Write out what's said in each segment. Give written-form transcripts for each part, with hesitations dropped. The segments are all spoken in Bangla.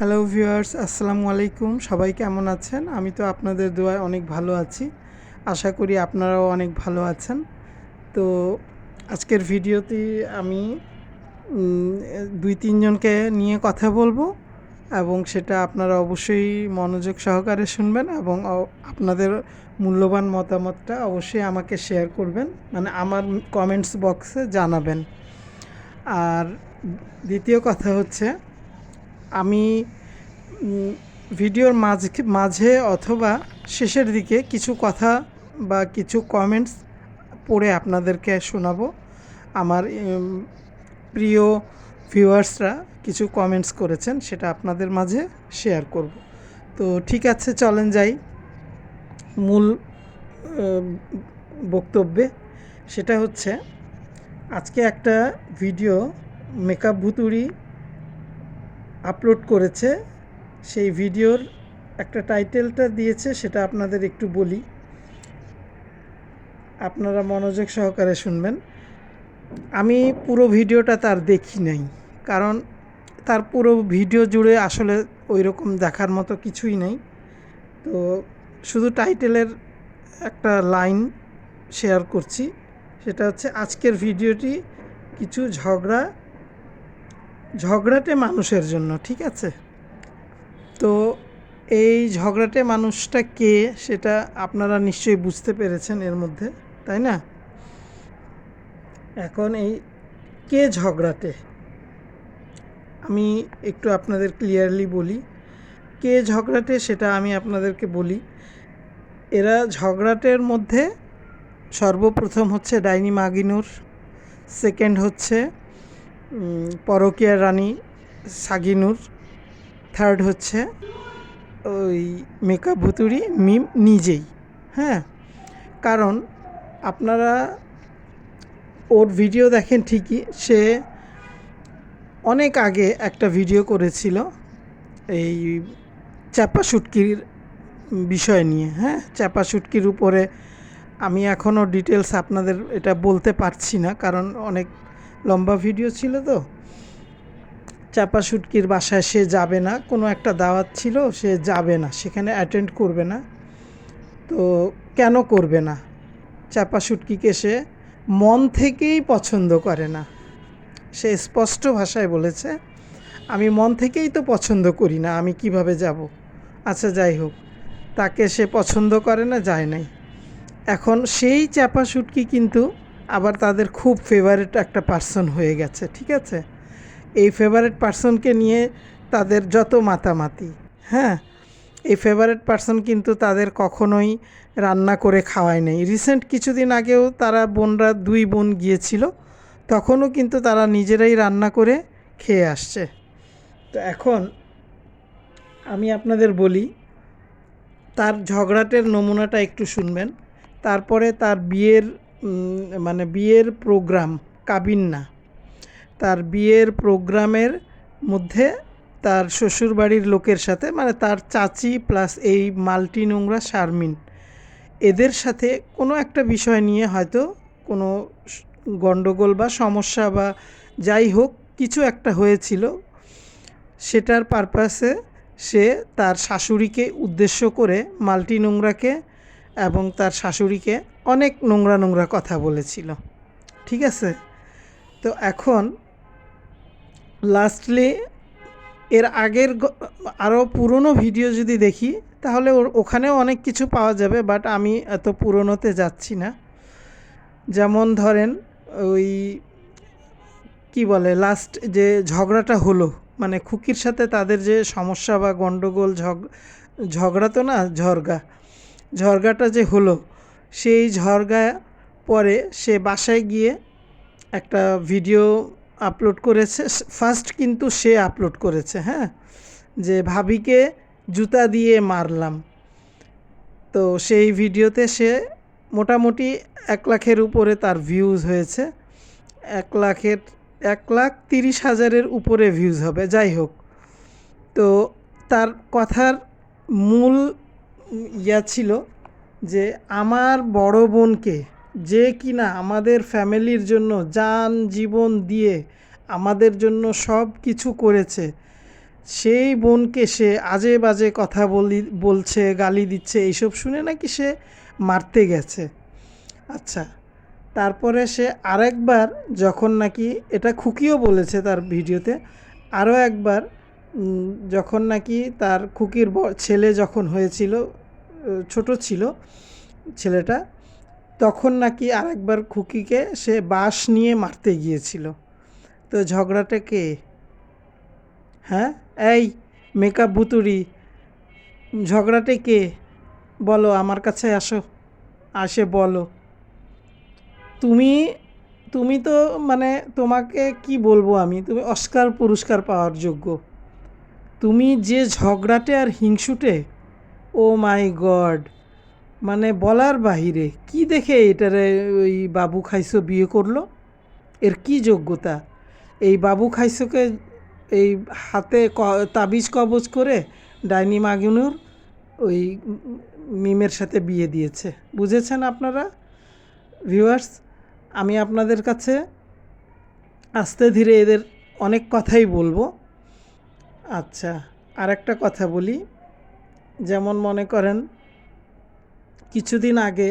হ্যালো ভিউয়ার্স, আসসালামু আলাইকুম। সবাই কেমন আছেন? আমি তো আপনাদের দোয়ায় অনেক ভালো আছি। আশা করি আপনারাও অনেক ভালো আছেন। তো আজকের ভিডিওতে আমি ২-৩ জনকে নিয়ে কথা বলবো এবং সেটা আপনারা অবশ্যই মনোযোগ সহকারে শুনবেন এবং আপনাদের মূল্যবান মতামতটা অবশ্যই আমাকে শেয়ার করবেন। মানে আমার কমেন্টস বক্সে জানাবেন। আর দ্বিতীয় কথা হচ্ছে আমি ভিডিওর মাঝে অথবা শেষের দিকে কিছু কথা বা কিছু কমেন্টস পড়ে আপনাদেরকে শোনাবো। আমার প্রিয় ভিউয়ার্সরা কিছু কমেন্টস করেছেন, সেটা আপনাদের মাঝে শেয়ার করব। তো ঠিক আছে, চলেন যাই মূল বক্তব্যে। সেটা হচ্ছে আজকে একটা ভিডিও মেকআপ ভুতুড়ি আপলোড করেছে। সেই ভিডিওর একটা টাইটেলটা দিয়েছে, সেটা আপনাদের একটু বলি, আপনারা মনোযোগ সহকারে শুনবেন। আমি পুরো ভিডিওটা তার দেখি নাই, কারণ তার পুরো ভিডিও জুড়ে আসলে ওই রকম দেখার মতো কিছুই নেই। তো শুধু টাইটেলের একটা লাইন শেয়ার করছি, সেটা হচ্ছে আজকের ভিডিওটি কিছু ঝগড়াটে মানুষের জন্য। ঠিক আছে? তো এই ঝগড়াটে মানুষটা কে সেটা আপনারা নিশ্চয়ই বুঝতে পেরেছেন এর মধ্যে, তাই না? এখন এই কে ঝগড়াটে, আমি একটু আপনাদের ক্লিয়ারলি বলি। কে ঝগড়াটে সেটা আমি আপনাদেরকে বলি। এরা ঝগড়াটের মধ্যে সর্বপ্রথম হচ্ছে ডাইনি মাগিনুর, সেকেন্ড হচ্ছে পরকীয়া রানী সাগিনুর, থার্ড হচ্ছে ওই মেকআপ ভুতুড়ি মিম নিজেই। হ্যাঁ, কারণ আপনারা ওর ভিডিও দেখেন ঠিকই, সে অনেক আগে একটা ভিডিও করেছিল এই চাপা শুটকির বিষয় নিয়ে। হ্যাঁ, চাপা শুটকির উপরে আমি এখনও ডিটেলস আপনাদের এটা বলতে পারছি না, কারণ অনেক লম্বা ভিডিও ছিল। তো চাপা শুটকির বাসায় সে যাবে না, কোনো একটা দাওয়াত ছিল, সে যাবে না, সেখানে অ্যাটেন্ড করবে না। তো কেন করবে না? চাপা শুটকিকে সে মন থেকেই পছন্দ করে না। সে স্পষ্ট ভাষায় বলেছে, আমি মন থেকেই তো পছন্দ করি না, আমি কিভাবে যাব? আচ্ছা, যাই হোক, তাকে সে পছন্দ করে না, যায় নাই। এখন সেই চাপা শুটকি কিন্তু আবার তাদের খুব ফেভারিট একটা পার্সন হয়ে গেছে। ঠিক আছে? এই ফেভারিট পার্সনকে নিয়ে তাদের যত মাতামাতি। হ্যাঁ, এই ফেভারিট পার্সন কিন্তু তাদের কখনোই রান্না করে খাওয়ায় নাই। রিসেন্ট কিছুদিন আগেও তারা বোনরা 2 বোন গিয়েছিল, তখনও কিন্তু তারা নিজেরাই রান্না করে খেয়ে আসছে। তো এখন আমি আপনাদের বলি, তার ঝগড়াটের নমুনাটা একটু শুনবেন। তারপরে তার বিয়ের প্রোগ্রাম, কাবিন না, তার বিয়ের প্রোগ্রামের মধ্যে তার শ্বশুরবাড়ির লোকের সাথে, মানে তার চাচি প্লাস এই মাল্টি নোংরা শারমিন, এদের সাথে কোনো একটা বিষয় নিয়ে হয়তো কোনো গণ্ডগোল বা সমস্যা বা যাই হোক কিছু একটা হয়েছিল। সেটার পারপাসে সে তার শাশুড়িকে উদ্দেশ্য করে মাল্টি নোংরাকে এবং তার শাশুড়িকে অনেক নোংরা নোংরা কথা বলেছিল। ঠিক আছে? তো এখন লাস্টলি এর আগের আরও পুরনো ভিডিও যদি দেখি, তাহলে ওখানেও অনেক কিছু পাওয়া যাবে, বাট আমি এত পুরনোতে যাচ্ছি না। যেমন ধরেন ওই কি বলে, লাস্ট যে ঝগড়াটা হলো, মানে খুকির সাথে তাদের যে সমস্যা বা গণ্ডগোল, ঝগড়া তো না, ঝড়গাটা যে হলো, সেই ঝড়গা পরে সে বাসায় গিয়ে একটা ভিডিও আপলোড করেছে। ফার্স্ট কিন্তু সে আপলোড করেছে, হ্যাঁ, যে ভাবিকে জুতা দিয়ে মারলাম। তো সেই ভিডিওতে সে মোটামুটি 1 লাখের উপরে তার ভিউজ হয়েছে। 1,30,000-এর উপরে ভিউজ হবে, যাই হোক। তো তার কথার মূল ছিল যে আমার বড় বোনকে, যে কিনা আমাদের ফ্যামিলির জন্য জীবন দিয়ে আমাদের জন্য সব কিছু করেছে, সেই বোনকে সে আজে বাজে কথা বলছে, গালি দিচ্ছে, এইসব শুনে নাকি সে মারতে গেছে। আচ্ছা, তারপরে সে আরেকবার যখন নাকি, এটা খুকিও বলেছে তার ভিডিওতে, আরও একবার যখন নাকি তার খুকির ছেলে যখন হয়েছিল, ছোট ছিল ছেলেটা, তখন নাকি আরেকবার খুকিকে সে বাঁশ নিয়ে মারতে গিয়েছিল। তো ঝগড়াটা কে? হ্যাঁ, এই মেকআপ ভুতুড়ি, ঝগড়াটে কে? বলো, আমার কাছে আসো, আসে বলো। তুমি তুমি তো মানে তোমাকে কি বলবো আমি, তুমি অস্কার পুরস্কার পাওয়ার যোগ্য। তুমি যে ঝগড়াটে আর হিংসুটে, ও মাই গড, মানে বলার বাহিরে। কি দেখে এটারে ওই বাবু খাইসো বিয়ে করলো? এর কি যোগ্যতা? এই বাবু খাইসোকে এই হাতে তাবিজ কবজ করে ডাইনি মাগুনুর ওই মিমের সাথে বিয়ে দিয়েছে। বুঝেছেন আপনারা ভিউয়ার্স? আমি আপনাদের কাছে আস্তে ধীরে এদের অনেক কথাই বলবো। আচ্ছা, আর একটা কথা বলি, যেমন মনে করেন কিছুদিন আগে,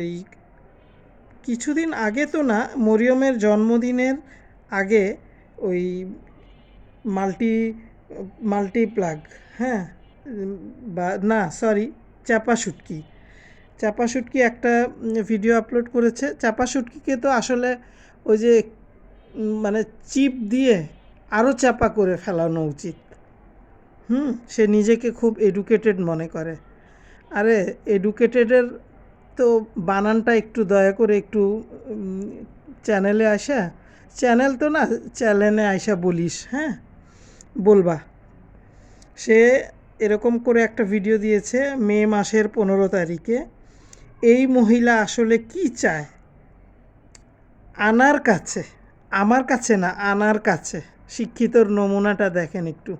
এই কিছুদিন আগে তো না, মরিয়মের জন্মদিনের আগে ওই মাল্টি মাল্টিপ্লাগ, হ্যাঁ, বা না সরি, চাপা শুটকি একটা ভিডিও আপলোড করেছে। চাপা শুটকিকে তো আসলে ওই যে মানে চিপ দিয়ে আরও চাপা করে ফেলানো উচিত। সে নিজেকে খুব এডুকেটেড মনে করে। আরে এডুকেটেডের তো বানানটা একটু দয়া করে একটু চ্যানেলে আসা, চ্যানেল তো না, চ্যানেলে আইসা বলিস, হ্যাঁ, বলবা। সে এরকম করে একটা ভিডিও দিয়েছে মে মাসের 15 তারিখে। এই মহিলা আসলে কি চায়? আনার কাছে, আমার কাছে না, আনার কাছে। শিক্ষিতর নমুনাটা দেখেন একটু।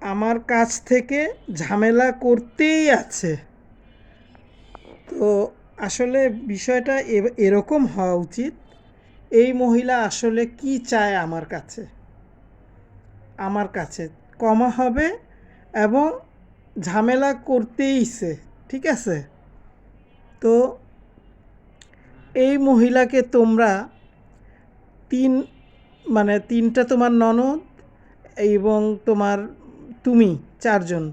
আমার কাছ থেকে ঝামেলা করতেই আছে। তো আসলে বিষয়টা এরকম হওয়া উচিত, এই মহিলা আসলে কি চায় আমার কাছে, আমার কাছে কমা হবে এবং ঝামেলা করতেইছে, ঠিক আছে? তো এই মহিলাকে তোমরা তিনটা তোমার ননদ এবং তুমি 4 জন,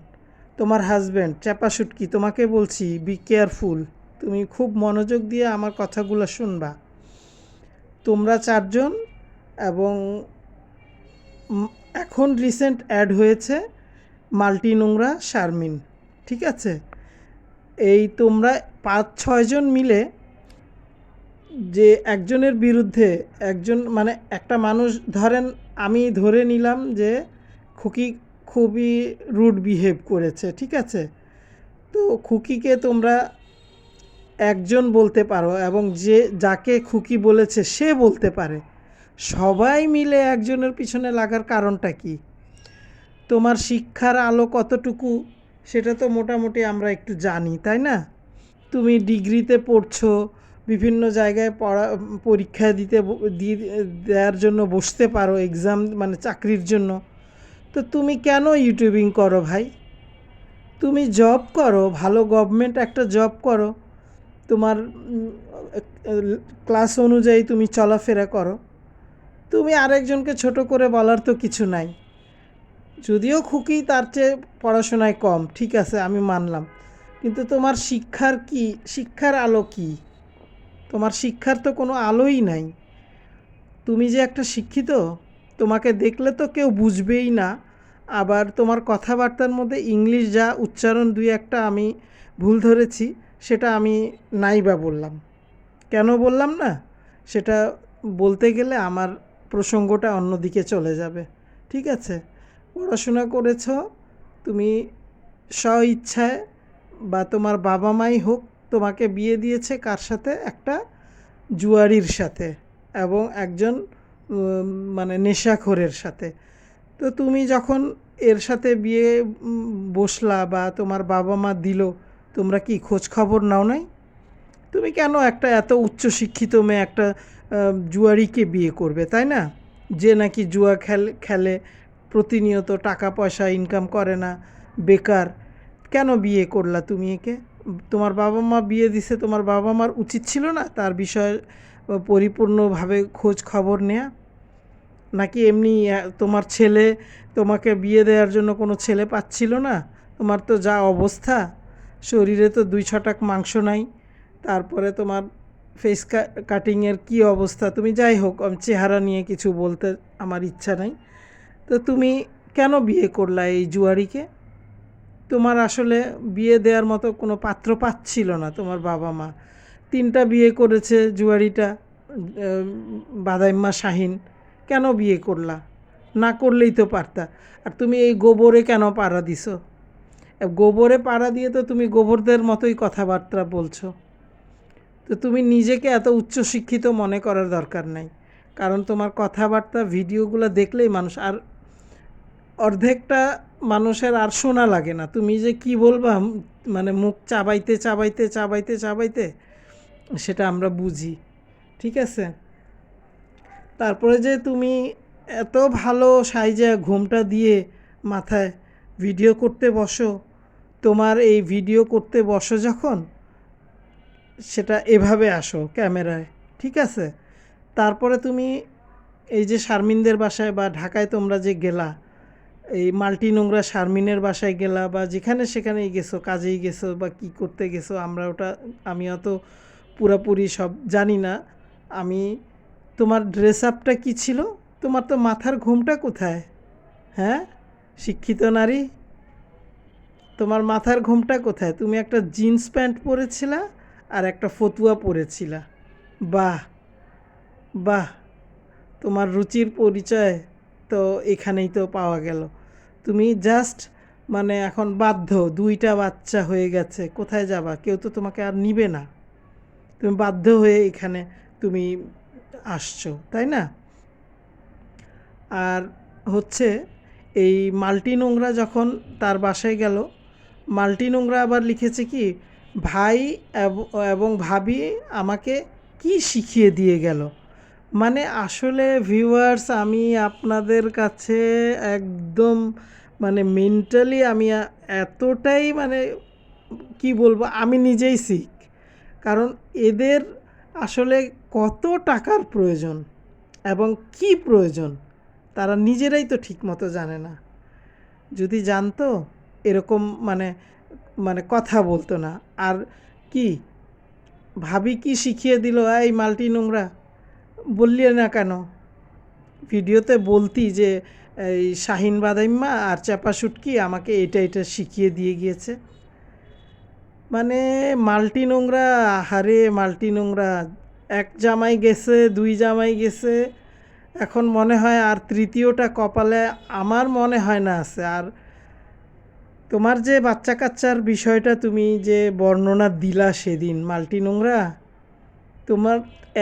তোমার হাজব্যান্ড চাপা শুটকি, তোমাকে বলছি বি কেয়ারফুল। তুমি খুব মনোযোগ দিয়ে আমার কথাগুলো শুনবা। তোমরা 4 জন, এবং এখন রিসেন্ট অ্যাড হয়েছে মাল্টি নোংরা শারমিন, ঠিক আছে? এই তোমরা 5-6 জন মিলে যে একজনের বিরুদ্ধে একজন, মানে একটা মানুষ, ধরেন আমি ধরে নিলাম যে খুকি খুবই রুড বিহেভ করেছে, ঠিক আছে? তো খুকিকে তোমরা একজন বলতে পারো, এবং যাকে খুকি বলেছে সে বলতে পারে। সবাই মিলে একজনের পিছনে লাগার কারণটা কি? তোমার শিক্ষার আলো কতটুকু সেটা তো মোটামুটি আমরা একটু জানি, তাই না? তুমি ডিগ্রিতে পড়ছো, বিভিন্ন জায়গায় পরীক্ষা দেওয়ার জন্য বসতে পারো, এক্সাম মানে চাকরির জন্য। তো তুমি কেন ইউটিউবিং করো ভাই? তুমি জব করো, ভালো গভর্নমেন্ট একটা জব করো, তোমার ক্লাস অনুযায়ী তুমি চলাফেরা করো। তুমি আরেকজনকে ছোট করে বলার তো কিছু নাই। যদিও খুকি তার চেয়ে পড়াশোনায় কম, ঠিক আছে, আমি মানলাম, কিন্তু তোমার শিক্ষার আলো কি? তোমার শিক্ষার তো কোনো আলোই নাই। তুমি যে একটা শিক্ষিত, তোমাকে দেখলে তো কেউ বুঝবেই না। আবার তোমার কথাবার্তার মধ্যে ইংলিশ যা উচ্চারণ 2-1টা আমি ভুল ধরেছি, সেটা আমি নাই বা বললাম। কেন বললাম না সেটা বলতে গেলে আমার প্রসঙ্গটা অন্যদিকে চলে যাবে, ঠিক আছে? পড়াশোনা করেছ তুমি স্বইচ্ছায়, বা তোমার বাবা মাই হোক, তোমাকে বিয়ে দিয়েছে কার সাথে? একটা জুয়ারির সাথে, এবং একজন মানে নেশাখোরের সাথে। তো তুমি যখন এর সাথে বিয়ে বসলা, বা তোমার বাবা মা দিল, তোমরা কি খোঁজ খবর নাও নাই? তুমি কেন একটা এত উচ্চশিক্ষিত মেয়ে একটা জুয়ারিকে বিয়ে করবে, তাই না? যে নাকি জুয়া খেলে, প্রতিনিয়ত টাকা পয়সা ইনকাম করে না, বেকার। কেন বিয়ে করলা তুমি একে? তোমার বাবা মা বিয়ে দিছে, তোমার বাবা মার উচিত ছিল না তার বিষয়ে পরিপূর্ণভাবে খোঁজ খবর নেয়া? নাকি এমনি তোমার ছেলে, তোমাকে বিয়ে দেওয়ার জন্য কোনো ছেলে পাচ্ছিল না? তোমার তো যা অবস্থা, শরীরে তো 2 ছটাক মাংস নাই, তারপরে তোমার ফেস কাটিংয়ের কী অবস্থা। তুমি যাই হোক, চেহারা নিয়ে কিছু বলতে আমার ইচ্ছা নাই। তো তুমি কেন বিয়ে করলা এই জুয়ারিকে? তোমার আসলে বিয়ে দেওয়ার মতো কোনো পাত্র পাচ্ছিল না তোমার বাবা মা। 3টা বিয়ে করেছে জুয়ারিটা, বাদাইম্মা শাহিন। কেন বিয়ে করলা? না করলেই তো পারতা। আর তুমি এই গোবরে কেন পাড়া দিছো? গোবরে পাড়া দিয়ে তো তুমি গোবরদের মতোই কথাবার্তা বলছো। তো তুমি নিজেকে এত উচ্চশিক্ষিত মনে করার দরকার নাই, কারণ তোমার কথাবার্তা ভিডিওগুলো দেখলেই মানুষ, আর অর্ধেকটা মানুষের আর শোনা লাগে না। তুমি যে কি বলবা, মানে মুখ চাবাইতে চাবাইতে চাবাইতে চাবাইতে, সেটা আমরা বুঝি। ঠিক আছে? তারপরে যে তুমি এত ভালো সাইজে ঘুমটা দিয়ে মাথায় ভিডিও করতে বসো, তোমার এই ভিডিও করতে বসো যখন, সেটা এভাবে আসো ক্যামেরায়। ঠিক আছে? তারপরে তুমি এই যে শারমিনদের বাসায় বা ঢাকায় তোমরা যে গেলা, এই মাল্টি নোংরা শারমিনের বাসায় গেলা, বা যেখানে সেখানেই গেছো, কাজেই গেছো বা কি করতে গেছো, আমি অত পুরাপুরি সব জানি না। আমি তোমার ড্রেস আপটা কী ছিল? তোমার তো মাথার ঘুমটা কোথায়? হ্যাঁ, শিক্ষিত নারী, তোমার মাথার ঘুমটা কোথায়? তুমি একটা জিন্স প্যান্ট পরেছিলা আর একটা ফতুয়া পরেছিলা। বাহ বাহ, তোমার রুচির পরিচয় তো এখানেই তো পাওয়া গেল। তুমি জাস্ট মানে এখন বাধ্য, 2টা বাচ্চা হয়ে গেছে, কোথায় যাবা? কেউ তো তোমাকে আর নিবে না। তুমি বাধ্য হয়ে এখানে তুমি আসছো, তাই না? আর হচ্ছে এই মাল্টি নোংরা যখন তার বাসায় গেল, মাল্টি নোংরা আবার লিখেছে কি, ভাই এবং ভাবি আমাকে কি শিখিয়ে দিয়ে গেল। মানে আসলে ভিউয়ার্স, আমি আপনাদের কাছে একদম মানে মেন্টালি আমি এতটাই মানে কি বলবো, আমি নিজেই শিখ। কারণ এদের আসলে কত টাকার প্রয়োজন এবং কি প্রয়োজন তারা নিজেরাই তো ঠিকমতো জানে না। যদি জানতো এরকম মানে মানে কথা বলতো না। আর কি ভাবি কি শিখিয়ে দিল, এই মাল্টি নোংরা বললি না কেন? ভিডিওতে বলতি যে এই শাহিন বাদাইম্মা আর চাপা শুটকি আমাকে এটা শিখিয়ে দিয়ে গিয়েছে। মানে মাল্টি নোংরা, আহারে মাল্টি নোংরা। 1 জামাই গেছে, 2 জামাই গেছে, এখন মনে হয় আর 3য়টা কপালে আমার মনে হয় না আছে। আর তোমার যে বাচ্চা কাচ্চার বিষয়টা তুমি যে বর্ণনা দিলা সেদিন, মাল্টি নোংরা, তোমার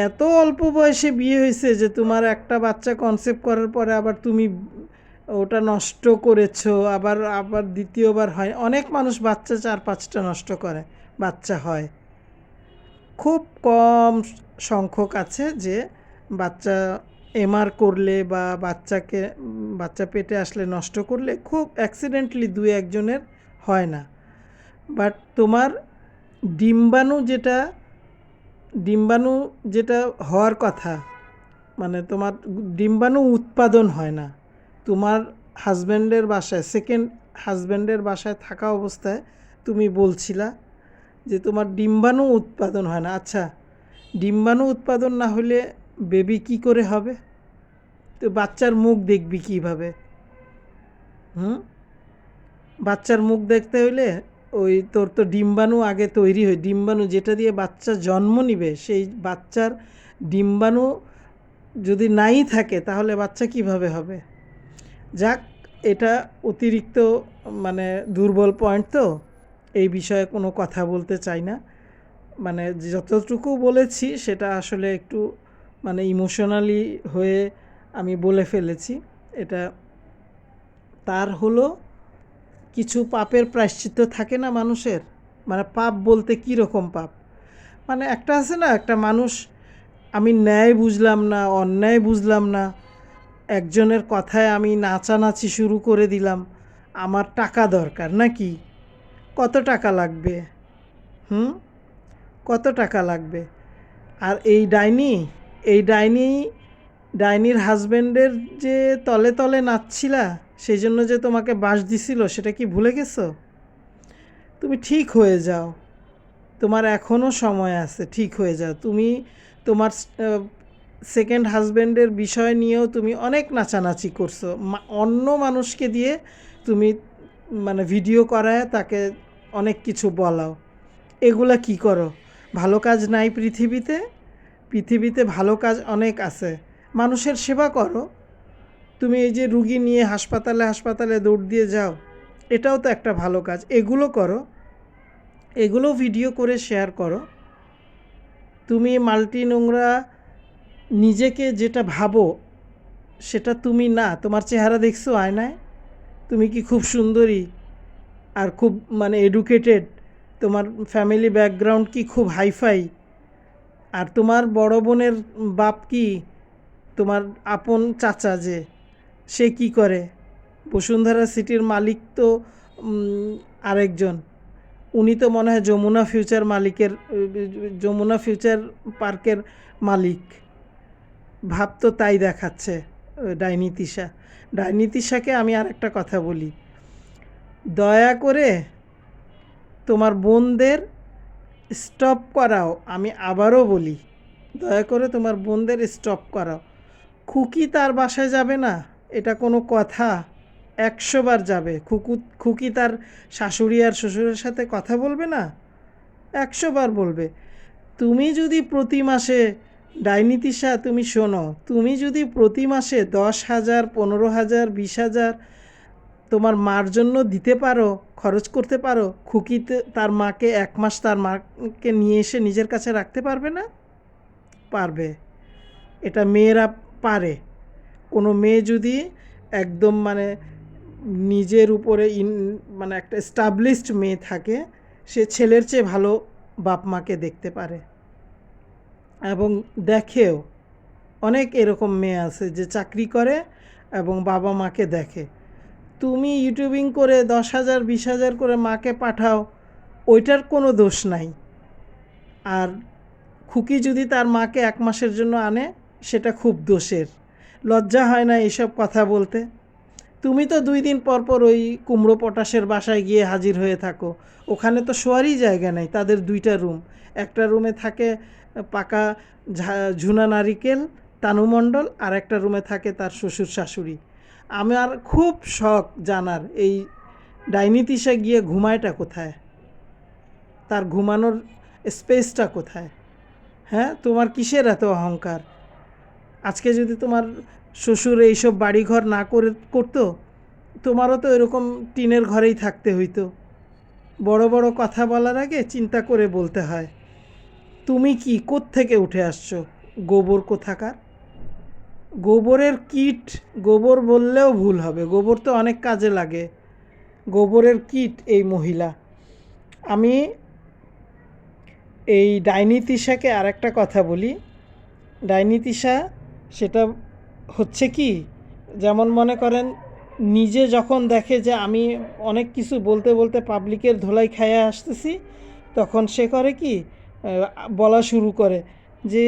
এত অল্প বয়সে বিয়ে হয়েছে যে তোমার একটা বাচ্চা কনসেপ্ট করার পরে আবার তুমি ওটা নষ্ট করেছো, আবার আবার দ্বিতীয়বার হয়। অনেক মানুষ বাচ্চা 4-5টা নষ্ট করে, বাচ্চা হয়। খুব কম সংখ্যক আছে যে বাচ্চা এমআর করলে বা বাচ্চা পেটে আসলে নষ্ট করলে, খুব অ্যাক্সিডেন্টলি 2-1 জনের হয় না। বাট তোমার ডিম্বাণু যেটা হওয়ার কথা, মানে তোমার ডিম্বাণু উৎপাদন হয় না। তোমার হাজব্যান্ডের বাসায়, সেকেন্ড হাজব্যান্ডের বাসায় থাকা অবস্থায় তুমি বলছিলা যে তোমার ডিম্বাণু উৎপাদন হয় না। আচ্ছা, ডিম্বাণু উৎপাদন না হলে বেবি কি করে হবে? তো বাচ্চার মুখ দেখবি কিভাবে? বাচ্চার মুখ দেখতে হইলে ওই তোর তো ডিম্বাণু আগে তৈরি হয়, ডিম্বাণু যেটা দিয়ে বাচ্চা জন্ম নিবে, সেই বাচ্চার ডিম্বাণু যদি নাই থাকে তাহলে বাচ্চা কিভাবে হবে? যাক, এটা অতিরিক্ত মানে দুর্বল পয়েন্ট, তো এই বিষয়ে কোনো কথা বলতে চাই না। মানে যতটুকু বলেছি সেটা আসলে একটু মানে ইমোশনালি হয়ে আমি বলে ফেলেছি। এটা তার হলো কিছু পাপের প্রায়শ্চিত্ত থাকে না মানুষের। মানে পাপ বলতে কী রকম পাপ? মানে একটা আছে না, একটা মানুষ, আমি ন্যায় বুঝলাম না, অন্যায় বুঝলাম না, একজনের কথায় আমি নাচানাচি শুরু করে দিলাম, আমার টাকা দরকার নাকি? কত টাকা লাগবে? হুম? কত টাকা লাগবে? আর এই ডাইনির হাজবেন্ডের যে তলে তলে নাচছিলা, সেই জন্য যে তোমাকে বাঁশ দিছিল, সেটা কি ভুলে গেছো? তুমি ঠিক হয়ে যাও, তোমার এখনও সময় আছে, ঠিক হয়ে যাও। তুমি তোমার সেকেন্ড হাজবেন্ডের বিষয় নিয়েও তুমি অনেক নাচানাচি করছো, অন্য মানুষকে দিয়ে তুমি মানে ভিডিও করায় তাকে অনেক কিছু বলাও। এগুলা কি করো? ভালো কাজ নাই পৃথিবীতে? পৃথিবীতে ভালো কাজ অনেক আছে, মানুষের সেবা করো। তুমি এই যে রুগী নিয়ে হাসপাতালে হাসপাতালে দৌড় দিয়ে যাও, এটাও তো একটা ভালো কাজ। এগুলো করো, এগুলো ভিডিও করে শেয়ার করো। তুমি মাল্টি নোংরা নিজেকে যেটা ভাবো সেটা তুমি না। তোমার চেহারা দেখছো আয়নায়? তুমি কি খুব সুন্দরী আর খুব মানে এডুকেটেড? তোমার ফ্যামিলি ব্যাকগ্রাউন্ড কি খুব হাইফাই? আর তোমার বড় বোনের বাপ কি, তোমার আপন চাচা যে, সে কি করে? বসুন্ধরা সিটির মালিক তো আরেকজন, উনি তো মনে হয় যমুনা ফিউচার পার্কের মালিক। ভাব তো তাই দেখাচ্ছে ডাইনি তিশাকে আমি আর একটা কথা বলি, দয়া করে তোমার বোনদের স্টপ করাও। আমি আবারও বলি, দয়া করে তোমার বোনদের স্টপ করাও। খুকি তার বাসায় যাবে না, এটা কোনো কথা? 100 বার যাবে। খুকি তার শাশুড়ি আর শ্বশুরের সাথে কথা বলবে না? 100 বার বলবে। তুমি যদি প্রতি মাসে, ডাইনি তিশা তুমি শোনো, তুমি যদি প্রতি মাসে 10,000, 15,000, 20,000 তোমার মার জন্য দিতে পারো, খরচ করতে পারো, খুকিতে তার মাকে 1 মাস তার মাকে নিয়ে এসে নিজের কাছে রাখতে পারবে না? পারবে। এটা মেয়েরা পারে। কোনো মেয়ে যদি একদম মানে নিজের উপরে মানে একটা এস্টাবলিশড মেয়ে থাকে, সে ছেলের চেয়ে ভালো বাপ মাকে দেখতে পারে এবং দেখেও। অনেক এরকম মেয়ে আছে যে চাকরি করে এবং বাবা মাকে দেখে। তুমি ইউটিউবিং করে 10,000, 20,000 করে মাকে পাঠাও, ওইটার কোনো দোষ নাই। আর খুকি যদি তার মাকে 1 মাসের জন্য আনে, সেটা খুব দোষের। লজ্জা হয় না এসব কথা বলতে? তুমি তো 2 দিন পর পর ওই কুমড়ো পটাশের বাসায় গিয়ে হাজির হয়ে থাকো। ওখানে তো শোয়ারই জায়গা নেই, তাদের 2টা রুম। একটা রুমে থাকে পাকা ঝুনা নারিকেল তানু মণ্ডল, আর একটা রুমে থাকে তার শ্বশুর শাশুড়ি। আমার খুব শখ জানার এই ডাইনি তিশা গিয়ে ঘুমায়টা কোথায়, তার ঘুমানোর স্পেসটা কোথায়? হ্যাঁ, তোমার কিসের এত অহংকার? আজকে যদি তোমার শ্বশুর এইসব বাড়িঘর না করতো, তোমারও তো এরকম টিনের ঘরেই থাকতে হইতো। বড় বড় কথা বলার আগে চিন্তা করে বলতে হয়। তুমি কি কোত্থেকে উঠে আসছো? গোবর কোথাকার! গোবরের কিট, গোবর বললেও ভুল হবে, গোবর তো অনেক কাজে লাগে। গোবরের কিট এই মহিলা। আমি এই ডাইনি তিশাকে আর একটা কথা বলি। ডাইনি তিশা সেটা হচ্ছে কি, যেমন মনে করেন নিজে যখন দেখে যে আমি অনেক কিছু বলতে বলতে পাবলিকের ধোলাই খাইয়ে আসতেছি, তখন সে করে কি, বলা শুরু করে যে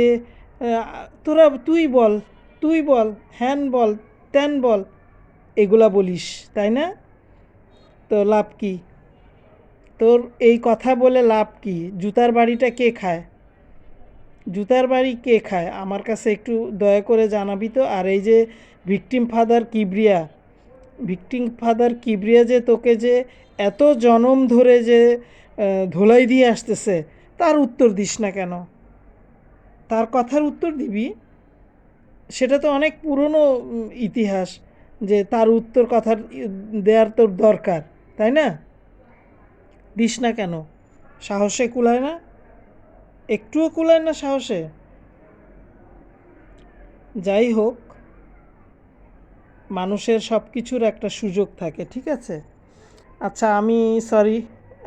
তুই বল, হ্যান বল, ত্যান বল, এগুলা বলিস, তাই না? তো লাভ কি? তোর এই কথা বলে লাভ কি? জুতার বাড়িটা কে খায়? জুতার বাড়ি কে খায় আমার কাছে একটু দয়া করে জানাবি তো। আর এই যে ভিকটিম ফাদার কিবরিয়া যে তোকে যে এত জনম ধরে যে ধোলাই দিয়ে আসতেছে, তার উত্তর দিস না কেন? তার কথার উত্তর দিবি। সেটা তো অনেক পুরনো ইতিহাস, যে তার উত্তর কথার দেওয়ার তোর দরকার, তাই না? দিস না কেন? সাহসে কুলায় না? একটুও কুলায় না সাহসে? যাই হোক, মানুষের সব কিছুর একটা সুযোগ থাকে, ঠিক আছে? আচ্ছা, আমি সরি,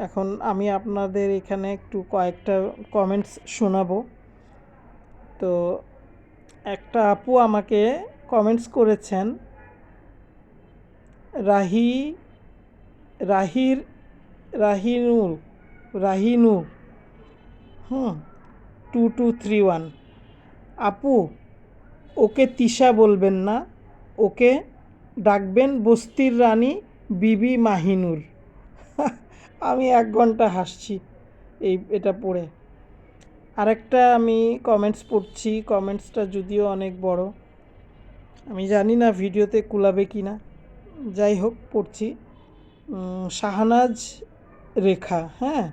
এখন আমি আপনাদের এখানে একটু কয়েকটা কমেন্টস শোনাবো। তো একটা আপু আমাকে কমেন্টস করেছেন রাহি রাহির রাহিনুর রাহিনুর 2231। আপু, ওকে তিশা বলবেন না, ওকে ডাকবেন বস্তির রানী বিবি মাহিনুর। আমি 1 ঘন্টা হাসছি এটা পড়ে। আরেকটা আমি কমেন্টস পড়ছি, কমেন্টসটা যদিও অনেক বড়, আমি জানি না ভিডিওতে কুলাবে কি না, যাই হোক পড়ছি। শাহনাজ রেখা, হ্যাঁ,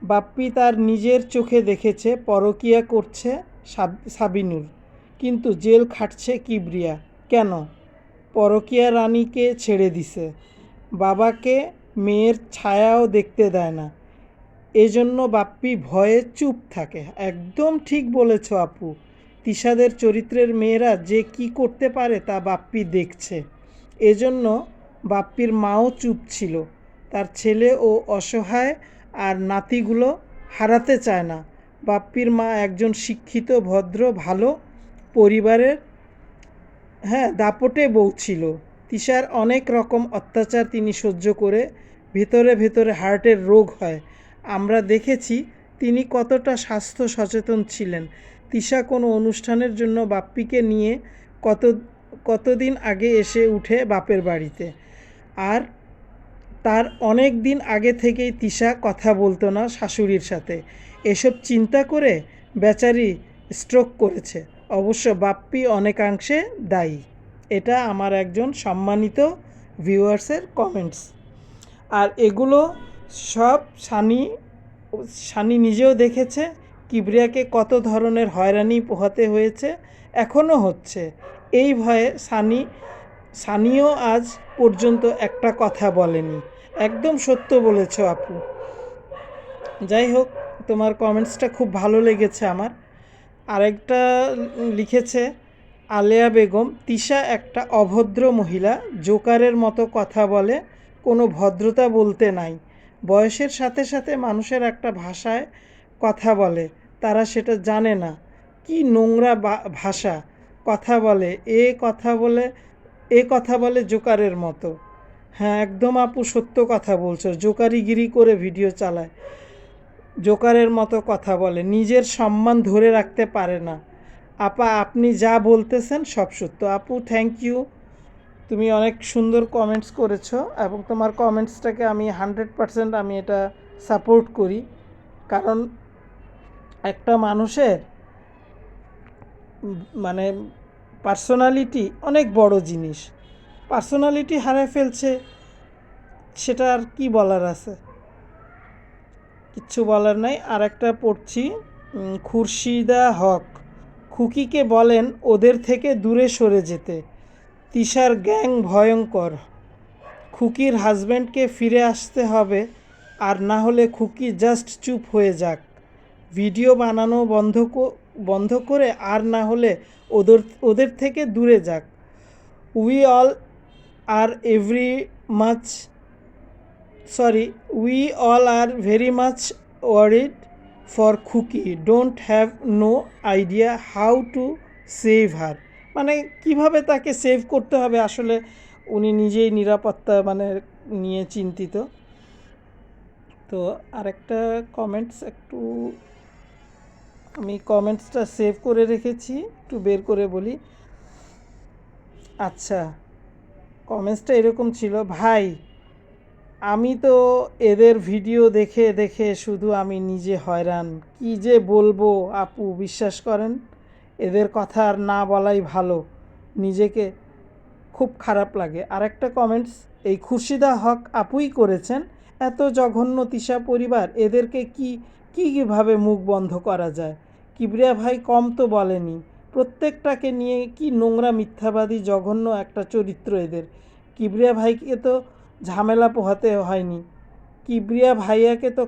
বাপ্পি তার নিজের চোখে দেখেছে পরকীয়া করছে সাবিনুর, কিন্তু জেল খাটছে কিবরিয়া কেন? পরকীয়া রানীকে ছেড়ে দিছে, বাবাকে মেয়ের ছায়াও দেখতে দেয় না, এজন্য বাপ্পি ভয়ে চুপ থাকে। একদম ঠিক বলেছ আপু, তিশাদের চরিত্রের মেয়েরা যে কি করতে পারে তা বাপ্পি দেখছে, এজন্য বাপ্পির মাও চুপ ছিল। তার ছেলে ও অসহায় আর নাতিগুলো হারাতে চায় না। বাপ্পির মা একজন শিক্ষিত ভদ্র ভালো পরিবারের, হ্যাঁ, দাপটে বউ ছিল। তিশার অনেক রকম অত্যাচার তিনি সহ্য করে ভেতরে ভেতরে হার্টের রোগ হয়। আমরা দেখেছি তিনি কতটা স্বাস্থ্য সচেতন ছিলেন। তিশা কোনো অনুষ্ঠানের জন্য বাপ্পিকে নিয়ে কতদিন আগে এসে উঠে বাপের বাড়িতে, আর তার অনেক দিন আগে থেকেই তিশা কথা বলতো না শাশুড়ির সাথে। এসব চিন্তা করে বেচারি স্ট্রোক করেছে। অবশ্য বাপ্পি অনেকাংশে দায়ী। এটা আমার একজন সম্মানিত ভিউয়ার্সের কমেন্টস। আর এগুলো সব সানি নিজেও দেখেছে, কিবরিয়াকে কত ধরনের হয়রানি পোহাতে হয়েছে, এখনও হচ্ছে। এই ভয়ে সানিও আজ পর্যন্ত একটা কথা বলেনি। একদম সত্য বলেছ আপু। যাই হোক, তোমার কমেন্টসটা খুব ভালো লেগেছে আমার। আরেকটা লিখেছে আলেয়া বেগম, তিশা একটা অভদ্র মহিলা, জোকারের মতো কথা বলে, কোনো ভদ্রতা বলতে নাই। বয়সের সাথে সাথে মানুষের একটা ভাষায় কথা বলে, তারা সেটা জানে না। কি নোংরা ভাষা কথা বলে, এ কথা বলে জোকারের মতো। হ্যাঁ, একদম আপু সত্য কথা বলছো, জোকারিগিরি করে ভিডিও চালায়, জোকারের মতো কথা বলে, নিজের সম্মান ধরে রাখতে পারে না। আপা, আপনি যা বলতেছেন সব সত্য। আপু, থ্যাংক ইউ, তুমি অনেক সুন্দর কমেন্টস করেছো এবং তোমার কমেন্টসটাকে আমি 100% আমি এটা সাপোর্ট করি। কারণ একটা মানুষের মানে পার্সোনালিটি অনেক বড় জিনিস, পার্সোনালিটি হারিয়ে ফেলছে, সেটা আর কি বলার আছে, কিচ্ছু বলার নাই। আর একটা পড়ছি, খুরশিদা হক, খুকিকে বলেন ওদের থেকে দূরে সরে যেতে, তিশার গ্যাং ভয়ঙ্কর, খুকির হাজব্যান্ডকে ফিরে আসতে হবে, আর না হলে খুকি জাস্ট চুপ হয়ে যাক, ভিডিও বানানো বন্ধ করে, আর না হলে ওদের থেকে দূরে যাক। We all are very much worried for খুকি, don't have no idea how to save her. মানে কিভাবে তাকে সেভ করতে হবে আসলে উনি নিজেই নিরাপত্তা নিয়ে চিন্তিত। তো আরেকটা কমেন্টস, একটু আমি কমেন্টসটা সেভ করে রেখেছি, একটু বের করে বলি। আচ্ছা, কমেন্টসটা এরকম ছিল, ভাই আমি তো এদের ভিডিও দেখে দেখে শুধু আমি নিজে হয়রান, কি যে বলবো আপু, বিশ্বাস করেন এদের কথা আর না বলাই ভালো, নিজেকে খুব খারাপ লাগে। আরেকটা কমেন্টস এই খুরশিদা হক আপুই করেছেন, এত জঘন্য তিশা পরিবার, এদেরকে কীভাবে মুখ বন্ধ করা যায়? কিবরিয়া ভাই কম তো বলেনি, প্রত্যেকটাকে নিয়ে কি নোংরা মিথ্যাবাদী জঘন্য একটা চরিত্র এদের। কিবরিয়া ভাইকে তো ঝামেলা পোহাতে হয়নি, কিবরিয়া ভাইয়াকে তো